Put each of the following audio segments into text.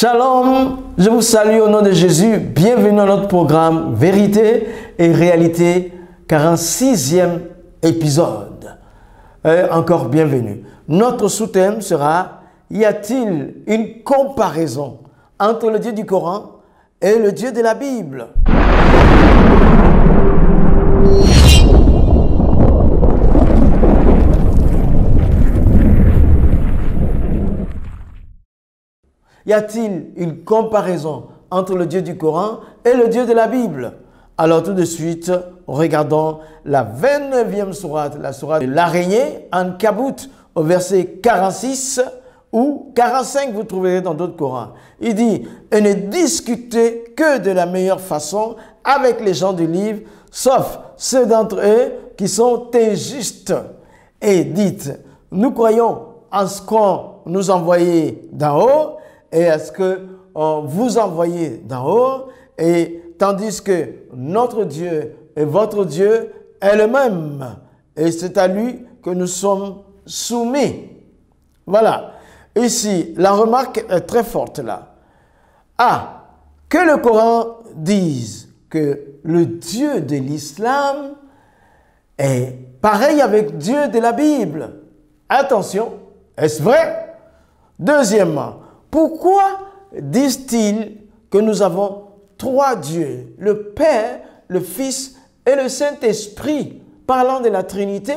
Shalom, je vous salue au nom de Jésus. Bienvenue à notre programme Vérité et Réalité, 46e épisode. Encore bienvenue. Notre sous-thème sera: y a-t-il une comparaison entre le Dieu du Coran et le Dieu de la Bible? Y a-t-il une comparaison entre le Dieu du Coran et le Dieu de la Bible? Alors tout de suite, regardons la 29e sourate, la sourate de l'araignée, Ankabut, au verset 46 ou 45, vous trouverez dans d'autres Corans. Il dit: et ne discutez que de la meilleure façon avec les gens du livre, sauf ceux d'entre eux qui sont injustes. Et dites: nous croyons en ce qu'on nous envoyait d'en haut, et à ce que vous envoyez d'en haut, et tandis que notre Dieu et votre Dieu est le même, et c'est à lui que nous sommes soumis. Voilà. Ici, la remarque est très forte là. Ah, que le Coran dise que le Dieu de l'islam est pareil avec Dieu de la Bible. Attention, est-ce vrai? Deuxièmement, pourquoi disent-ils que nous avons trois dieux, le Père, le Fils et le Saint-Esprit, parlant de la Trinité?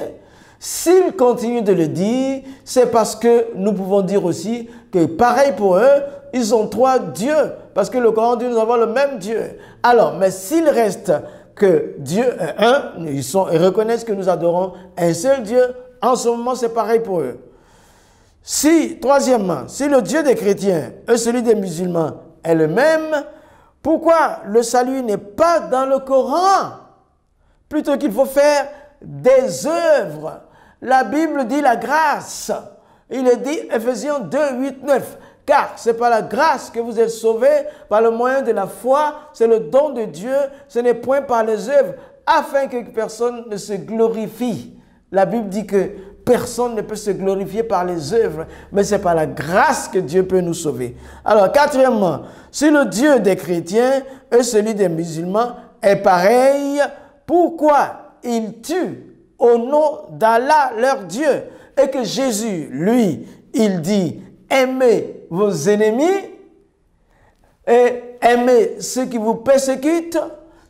S'ils continuent de le dire, c'est parce que nous pouvons dire aussi que pareil pour eux, ils ont trois dieux, parce que le Coran dit nous avons le même Dieu. Alors, mais s'il reste que Dieu est un, ils reconnaissent que nous adorons un seul Dieu, en ce moment c'est pareil pour eux. Troisièmement, si le Dieu des chrétiens et celui des musulmans est le même, pourquoi le salut n'est pas dans le Coran? Plutôt qu'il faut faire des œuvres. La Bible dit la grâce. Il est dit, Ephésiens 2, 8, 9. Car c'est par la grâce que vous êtes sauvés, par le moyen de la foi, c'est le don de Dieu, ce n'est point par les œuvres, afin que personne ne se glorifie. La Bible dit que personne ne peut se glorifier par les œuvres, mais c'est par la grâce que Dieu peut nous sauver. Alors, quatrièmement, si le Dieu des chrétiens et celui des musulmans est pareil, pourquoi ils tuent au nom d'Allah leur Dieu? Et que Jésus, lui, il dit: aimez vos ennemis et aimez ceux qui vous persécutent.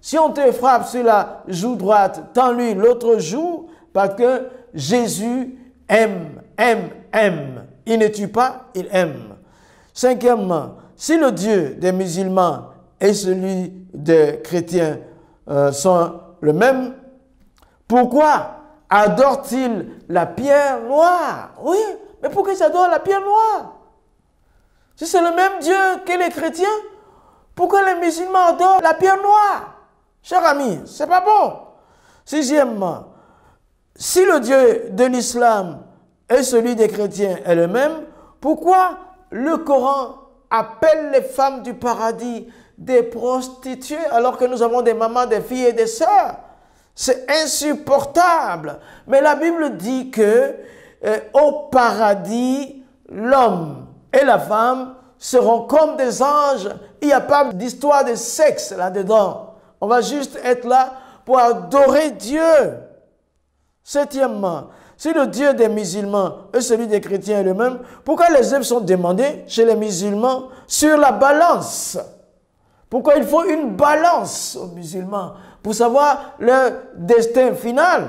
Si on te frappe sur la joue droite, tends-lui l'autre joue, parce que Jésus aime. Il ne tue pas, il aime. Cinquièmement, si le Dieu des musulmans et celui des chrétiens sont le même, pourquoi adorent-ils la pierre noire? Oui, mais pourquoi ils adorent la pierre noire? Si c'est le même Dieu que les chrétiens, pourquoi les musulmans adorent la pierre noire? Cher ami, c'est pas bon. Sixièmement, si le Dieu de l'islam et celui des chrétiens est le même, pourquoi le Coran appelle les femmes du paradis des prostituées alors que nous avons des mamans, des filles et des sœurs? C'est insupportable. Mais la Bible dit que au paradis, l'homme et la femme seront comme des anges. Il n'y a pas d'histoire de sexe là-dedans. On va juste être là pour adorer Dieu. Septièmement, si le Dieu des musulmans et celui des chrétiens est le même, pourquoi les œuvres sont demandées chez les musulmans sur la balance? Pourquoi il faut une balance aux musulmans pour savoir leur destin final?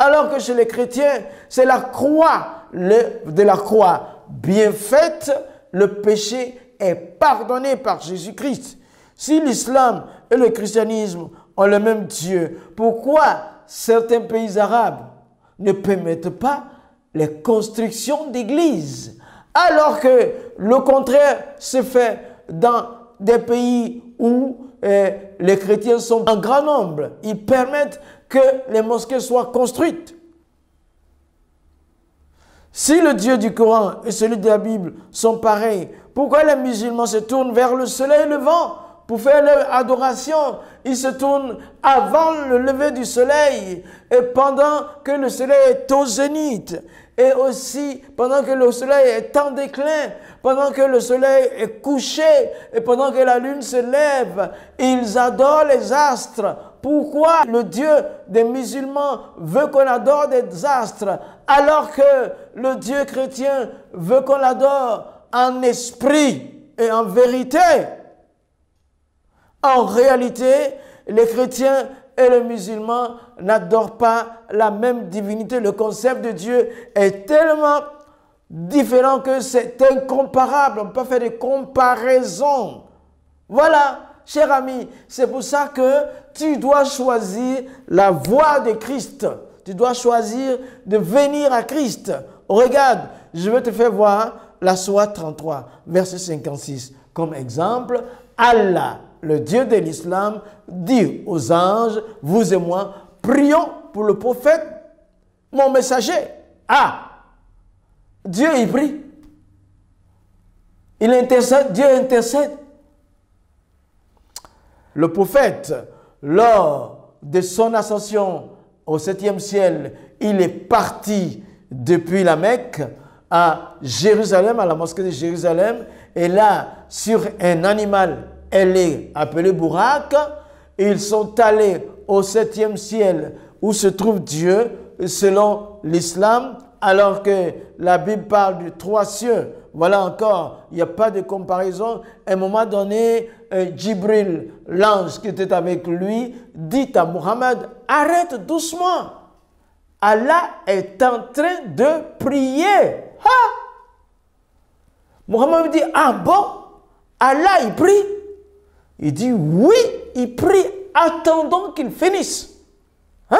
Alors que chez les chrétiens, c'est la croix, de la croix bien faite, le péché est pardonné par Jésus-Christ. Si l'islam et le christianisme ont le même Dieu, pourquoi certains pays arabes ne permettent pas les constructions d'églises, alors que le contraire se fait dans des pays où les chrétiens sont en grand nombre? Ils permettent que les mosquées soient construites. Si le Dieu du Coran et celui de la Bible sont pareils, pourquoi les musulmans se tournent vers le soleil levant pour faire leur adoration? Ils se tournent avant le lever du soleil et pendant que le soleil est au zénith. et aussi pendant que le soleil est en déclin, pendant que le soleil est couché et pendant que la lune se lève, ils adorent les astres. Pourquoi le Dieu des musulmans veut qu'on adore des astres alors que le Dieu chrétien veut qu'on l'adore en esprit et en vérité? En réalité, les chrétiens et les musulmans n'adorent pas la même divinité. Le concept de Dieu est tellement différent que c'est incomparable. On peut faire des comparaisons. Voilà, cher ami, c'est pour ça que tu dois choisir la voie de Christ. Tu dois choisir de venir à Christ. Regarde, je vais te faire voir la Sourate 33, verset 56. Comme exemple, Allah, le Dieu de l'islam, dit aux anges, vous et moi, prions pour le prophète, mon messager. Ah, Dieu y prie. Il intercède, Dieu intercède. Le prophète, lors de son ascension au 7e ciel, il est parti depuis la Mecque à Jérusalem, à la mosquée de Jérusalem, et là, sur un animal, elle est appelée Bourak. Ils sont allés au 7e ciel où se trouve Dieu, selon l'islam, alors que la Bible parle de 3 cieux. Voilà encore, il n'y a pas de comparaison. À un moment donné, Djibril, l'ange qui était avec lui, dit à Muhammad, arrête doucement. Allah est en train de prier. Ha! Muhammad dit, ah bon? Allah, il prie? Il dit, oui, il prie. Attendons qu'il finisse. Hein?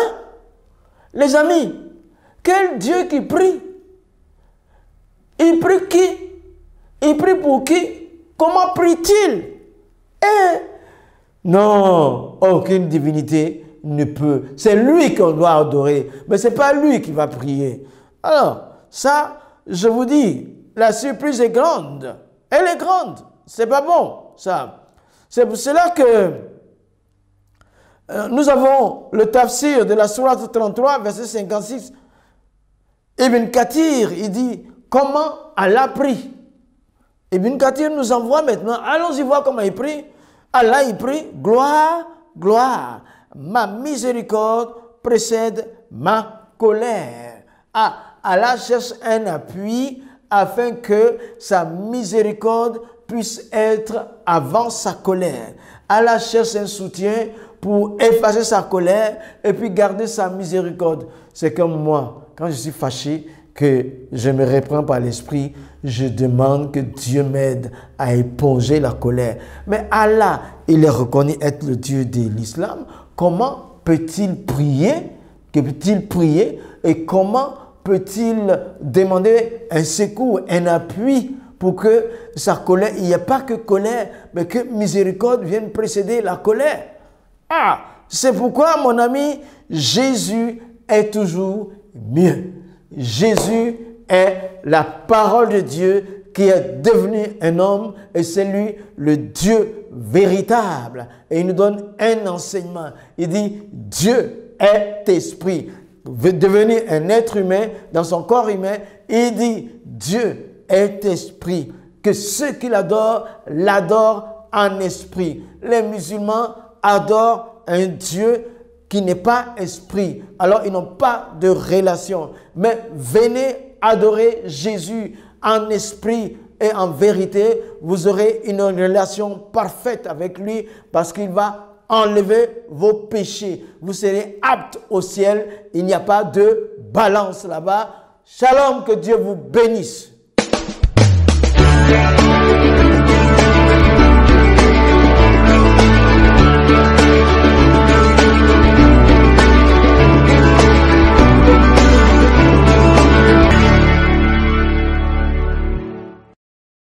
Les amis, quel Dieu qui prie? Il prie qui? Il prie pour qui? Comment prie-t-il? Non, aucune divinité ne peut. C'est lui qu'on doit adorer, mais ce n'est pas lui qui va prier. Alors, ça, je vous dis, la surprise est grande. Elle est grande. C'est pas bon, ça. C'est pour cela que nous avons le tafsir de la sourate 33, verset 56. Ibn Kathir, il dit, comment Allah prie? Ibn Kathir nous envoie maintenant, allons-y voir comment il prie. Allah, il prie, gloire, gloire. Ma miséricorde précède ma colère. Ah, Allah cherche un appui afin que sa miséricorde puisse être avant sa colère. Allah cherche un soutien pour effacer sa colère et puis garder sa miséricorde. C'est comme moi, quand je suis fâché, que je me reprends par l'esprit, je demande que Dieu m'aide à éponger la colère. Mais Allah, il est reconnu être le Dieu de l'islam. Comment peut-il prier? Que peut-il prier? Et comment peut-il demander un secours, un appui pour que sa colère, il n'y a pas que colère, mais que miséricorde vienne précéder la colère? Ah, c'est pourquoi, mon ami, Jésus est toujours mieux. Jésus est la parole de Dieu qui est devenu un homme et c'est lui le Dieu véritable. Et il nous donne un enseignement. Il dit, Dieu est esprit. Devenu un être humain dans son corps humain, il dit, Dieu est esprit. Que ceux qui l'adorent, l'adorent en esprit. Les musulmans adorent un Dieu qui n'est pas esprit. Alors, ils n'ont pas de relation. Mais venez adorer Jésus en esprit et en vérité. Vous aurez une relation parfaite avec lui parce qu'il va enlever vos péchés. Vous serez aptes au ciel. Il n'y a pas de balance là-bas. Shalom, que Dieu vous bénisse.